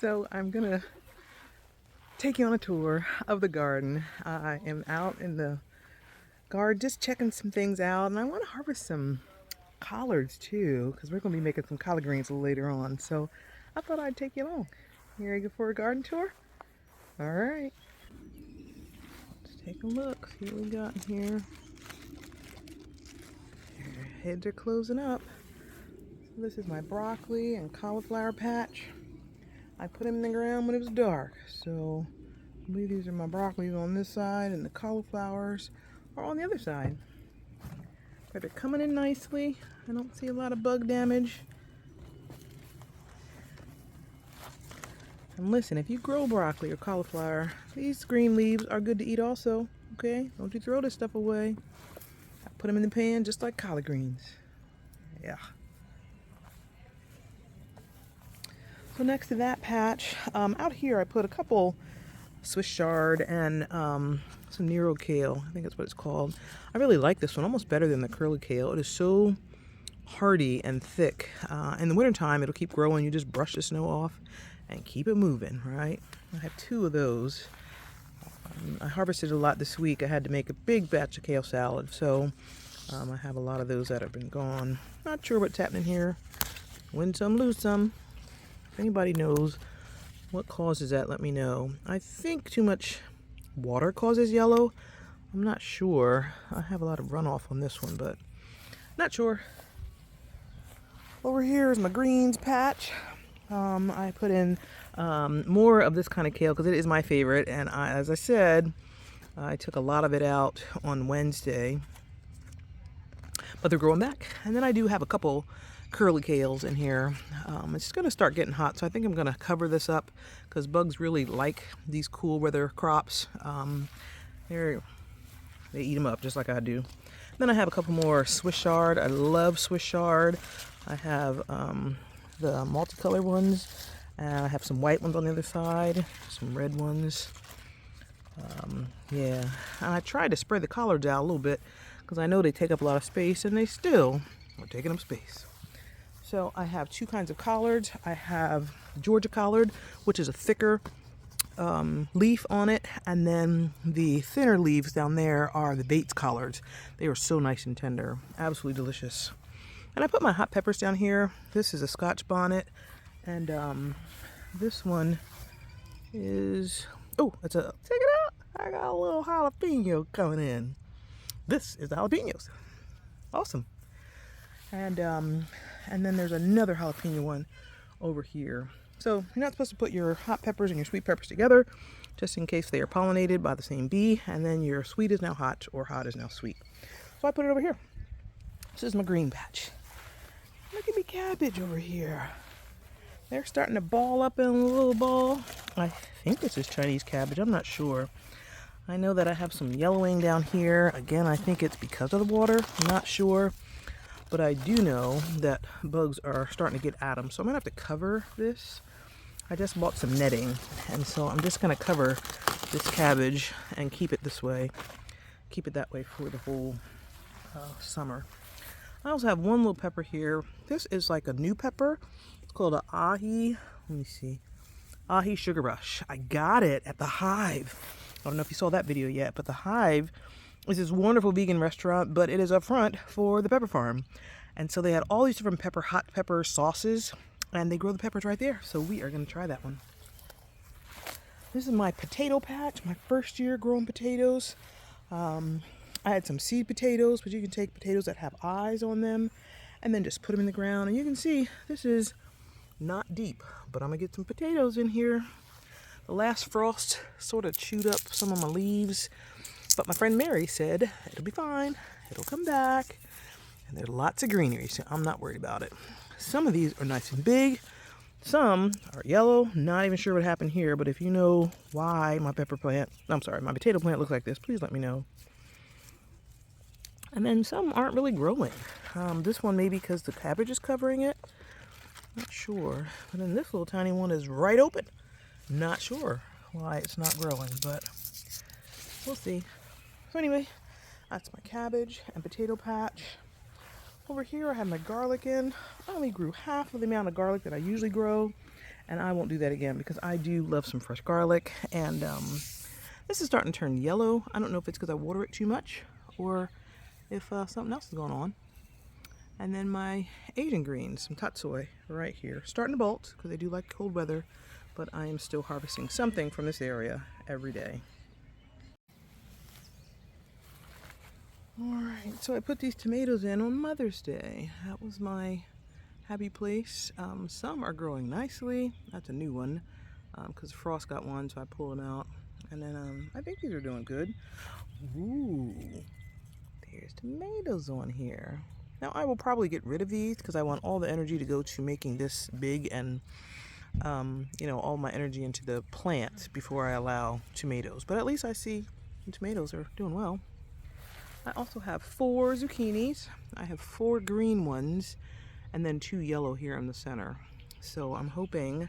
So I'm gonna take you on a tour of the garden. I am out in the garden just checking some things out, and I want to harvest some collards too, because we're gonna be making some collard greens a little later on. So I thought I'd take you along. You ready for a garden tour? All right. Let's take a look. See what we got in here. Our heads are closing up. So this is my broccoli and cauliflower patch. I put them in the ground when it was dark, so I believe these are my broccolis on this side and the cauliflowers are on the other side. But they're coming in nicely. I don't see a lot of bug damage. And listen, if you grow broccoli or cauliflower, these green leaves are good to eat also, okay? Don't you throw this stuff away. I put them in the pan just like collard greens. Yeah. So next to that patch, out here I put a couple Swiss chard and some Nero kale. I think that's what it's called. I really like this one, almost better than the curly kale. It is so hardy and thick. In the wintertime, it'll keep growing. You just brush the snow off and keep it moving, right? I have 2 of those. I harvested a lot this week. I had to make a big batch of kale salad, so I have a lot of those that have been gone. Not sure what's happening here. Win some, lose some. If anybody knows what causes that, let me know. I think too much water causes yellow. I'm not sure. I have a lot of runoff on this one, but not sure. Over here is my greens patch. I put in more of this kind of kale because it is my favorite, and as I said, I took a lot of it out on Wednesday, but they're growing back. And then I do have a couple curly kales in here. It's going to start getting hot, so I think I'm going to cover this up because bugs really like these cool weather crops. They eat them up just like I do. Then I have a couple more Swiss chard. I love Swiss chard. I have the multicolored ones, and I have some white ones on the other side, some red ones. Yeah, and I tried to spread the collards out a little bit because I know they take up a lot of space, and they still are taking up space. So I have 2 kinds of collards. I have Georgia collard, which is a thicker leaf on it, and then the thinner leaves down there are the Bates collards. They are so nice and tender, absolutely delicious. And I put my hot peppers down here. This is a Scotch bonnet, and this one is, oh, check it out. I got a little jalapeno coming in. This is the jalapenos. Awesome. And then there's another jalapeno one over here. So you're not supposed to put your hot peppers and your sweet peppers together, just in case they are pollinated by the same bee, and then your sweet is now hot or hot is now sweet. So I put it over here. This is my green patch. Look at me cabbage over here. They're starting to ball up in a little ball. I think this is Chinese cabbage. I'm not sure. I know that I have some yellowing down here. Again, I think it's because of the water. I'm not sure. But I do know that bugs are starting to get at them. So I'm going to have to cover this. I just bought some netting. And so I'm just going to cover this cabbage and keep it this way. Keep it that way for the whole summer. I also have one little pepper here. This is like a new pepper. It's called an ahi. Let me see. Ahi Sugar Rush. I got it at the Hive. I don't know if you saw that video yet, but the Hive is this wonderful vegan restaurant, but it is up front for the pepper farm. And so they had all these different hot pepper sauces, and they grow the peppers right there. So we are going to try that one. This is my potato patch, my first year growing potatoes. I had some seed potatoes, but you can take potatoes that have eyes on them and then just put them in the ground. And you can see this is not deep, but I'm going to get some potatoes in here. The last frost sort of chewed up some of my leaves, but my friend Mary said it'll be fine. It'll come back. And there's lots of greenery, so I'm not worried about it. Some of these are nice and big. Some are yellow. Not even sure what happened here, but if you know why my potato plant looks like this, please let me know. And then some aren't really growing. This one maybe because the cabbage is covering it. Not sure. And then this little tiny one is right open. Not sure why it's not growing, but we'll see. So anyway, that's my cabbage and potato patch. Over here I have my garlic in. I only grew half of the amount of garlic that I usually grow. And I won't do that again because I do love some fresh garlic. And this is starting to turn yellow. I don't know if it's because I water it too much or if something else is going on. And then my Asian greens, some tatsoi right here. Starting to bolt because they do like cold weather, but I am still harvesting something from this area every day. Alright, so I put these tomatoes in on Mother's Day. That was my happy place. Some are growing nicely. That's a new one because Frost got one, so I pulled them out. And then I think these are doing good. Ooh, there's tomatoes on here. Now I will probably get rid of these because I want all the energy to go to making this big and you know, all my energy into the plant before I allow tomatoes. But at least I see the tomatoes are doing well. I also have 4 zucchinis. I have 4 green ones and then 2 yellow here in the center. So I'm hoping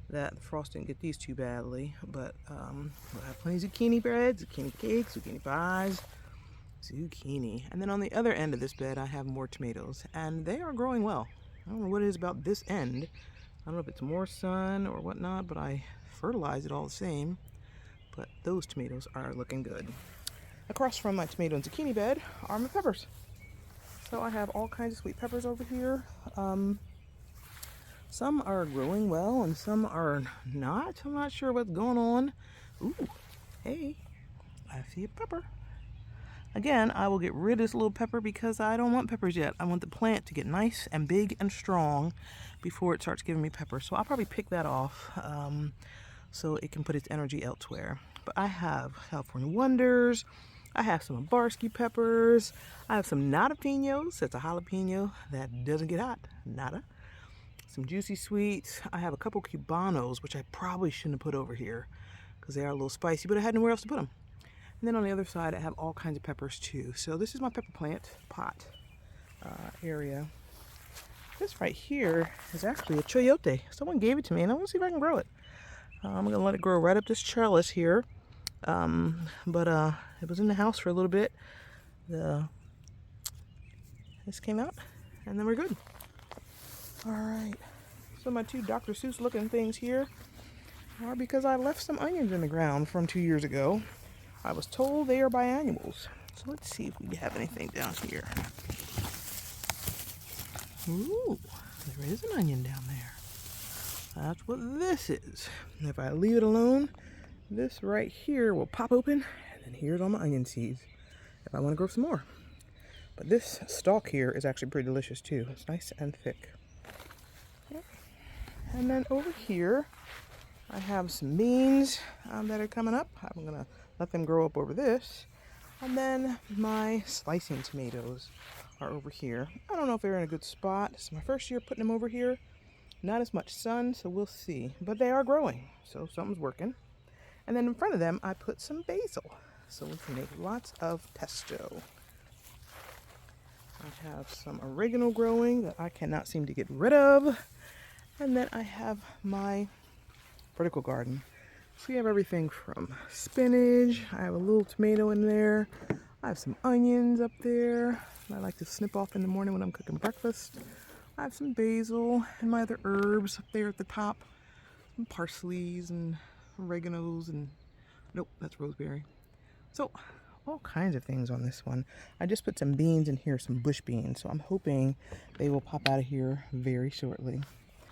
that Frost didn't get these too badly, but we'll have plenty of zucchini bread, zucchini cakes, zucchini pies, zucchini. And then on the other end of this bed I have more tomatoes, and they are growing well. I don't know what it is about this end. I don't know if it's more sun or whatnot, but I fertilize it all the same. But those tomatoes are looking good. Across from my tomato and zucchini bed are my peppers. So I have all kinds of sweet peppers over here. Some are growing well and some are not. I'm not sure what's going on. Ooh, hey, I see a pepper. Again, I will get rid of this little pepper because I don't want peppers yet. I want the plant to get nice and big and strong before it starts giving me peppers. So I'll probably pick that off so it can put its energy elsewhere. But I have California Wonders. I have some Barsky peppers. I have some nadapinos. That's a jalapeno that doesn't get hot. Nada. Some juicy sweets. I have a couple cubanos, which I probably shouldn't have put over here because they are a little spicy, but I had nowhere else to put them. And then on the other side, I have all kinds of peppers too. So this is my pepper plant pot area. This right here is actually a chayote. Someone gave it to me, and I want to see if I can grow it. I'm gonna let it grow right up this trellis here. But it was in the house for a little bit. This came out, and then we're good. All right. So my 2 Dr. Seuss looking things here are because I left some onions in the ground from 2 years ago. I was told they are biannuals. So let's see if we have anything down here. Ooh, there is an onion down there. That's what this is. And if I leave it alone, this right here will pop open, and then here's all my onion seeds if I want to grow some more. But this stalk here is actually pretty delicious too. It's nice and thick. Okay. And then over here, I have some beans that are coming up. I'm going to let them grow up over this. And then my slicing tomatoes are over here. I don't know if they're in a good spot. It's my first year putting them over here. Not as much sun, so we'll see. But they are growing, so something's working. And then in front of them, I put some basil. So we can make lots of pesto. I have some oregano growing that I cannot seem to get rid of. And then I have my vertical garden. So we have everything from spinach. I have a little tomato in there. I have some onions up there I like to snip off in the morning when I'm cooking breakfast. I have some basil and my other herbs up there at the top. Some parsleys and oreganos and, nope, that's rosemary. So all kinds of things on this one. I just put some beans in here, some bush beans. So I'm hoping they will pop out of here very shortly.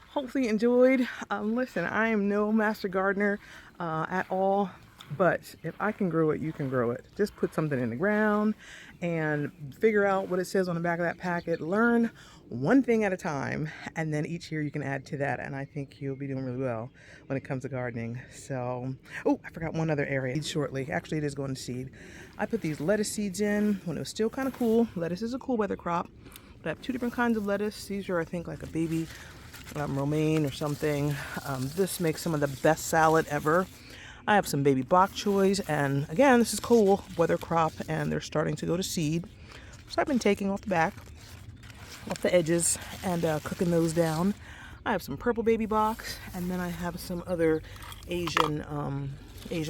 Hopefully you enjoyed. Listen, I am no master gardener at all, but if I can grow it, you can grow it. Just put something in the ground and figure out what it says on the back of that packet. Learn one thing at a time, and then each year you can add to that, and I think you'll be doing really well when it comes to gardening. So, oh, I forgot one other area. Shortly, actually it is going to seed. I put these lettuce seeds in when it was still kind of cool. Lettuce is a cool weather crop, but I have 2 different kinds of lettuce. These are, I think, like a baby romaine or something. This makes some of the best salad ever. I have some baby bok choys, and again, this is cool weather crop, and they're starting to go to seed. So I've been taking off the back, off the edges, and cooking those down. I have some purple baby boks, and then I have some other Asian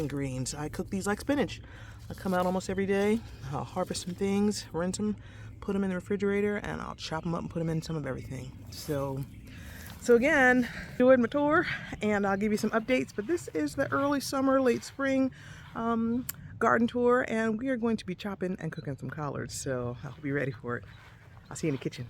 greens. I cook these like spinach. I come out almost every day. I'll harvest some things, rinse them, put them in the refrigerator, and I'll chop them up and put them in some of everything. So So again, enjoyed my tour, and I'll give you some updates, but this is the early summer, late spring garden tour, and we are going to be chopping and cooking some collards, so I hope you're ready for it. I'll see you in the kitchen.